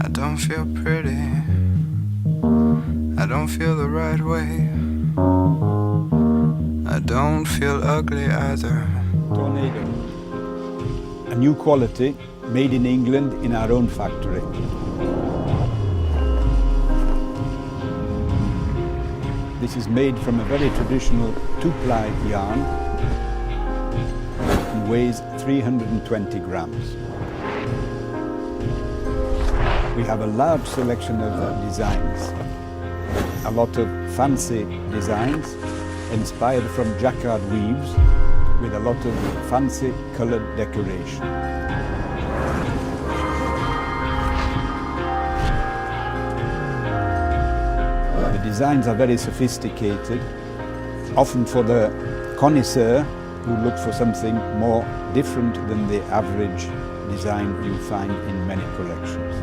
I don't feel pretty, I don't feel the right way, I don't feel ugly either. Tornado, a new quality made in England in our own factory. This is made from a very traditional 2-ply yarn and weighs 320 grams. We have a large selection of designs, a lot of fancy designs inspired from jacquard weaves with a lot of fancy coloured decoration. The designs are very sophisticated, often for the connoisseur who look for something more different than the average design you find in many collections.